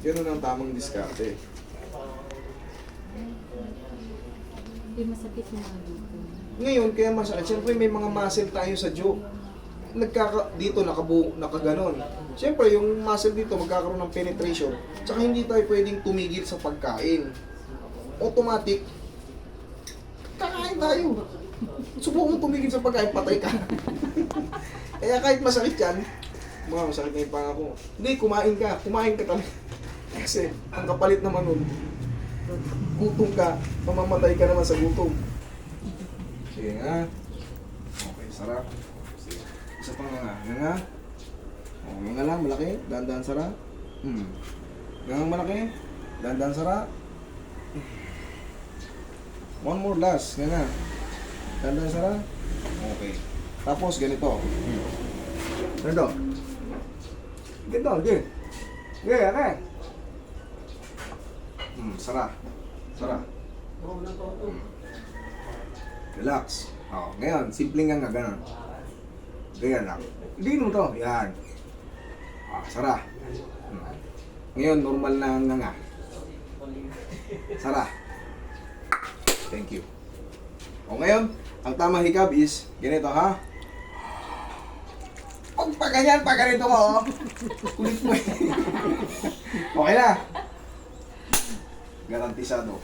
Ganun ang tamang diskarte. Hindi masakit yung mga dito. Ngayon, kaya masakit. Siyempre, may mga muscle tayo sa jaw. Dito nakaganon. Siyempre, yung muscle dito magkakaroon ng penetration. Tsaka hindi tayo pwedeng tumigil sa pagkain. Automatic, kakain tayo. Subukan mo tumigil sa pagkain, patay ka. Kaya kahit masakit yan, mga masakit na yung panga ko. Hindi, kumain ka talaga. Kasi, ang kapalit naman nun, gutom ka, mamamatay ka naman sa gutom. Sige nga. Okay, sarap. Sige. Isa pang nga. Nga. Okay nga lang, malaki. Dahan-dahan sarap. Nga malaki. Dahan-dahan sarap. One more last. Nga nga. Dahan-dahan sarap. Okay. Tapos ganito. Ganito. Ganito, okay. Okay, okay. Sarap. Sarap. Relax. Ngayon, simple nga gano'n. Ganyan lang. Hindi mo to. Yan. Sarap. Ngayon, normal na nga. Sarap. Thank you. Ngayon, ang tamang hikab is, ganito ha. Pag ganyan, pag ganito mo, kulit mo eh. Okay na. Garantisado.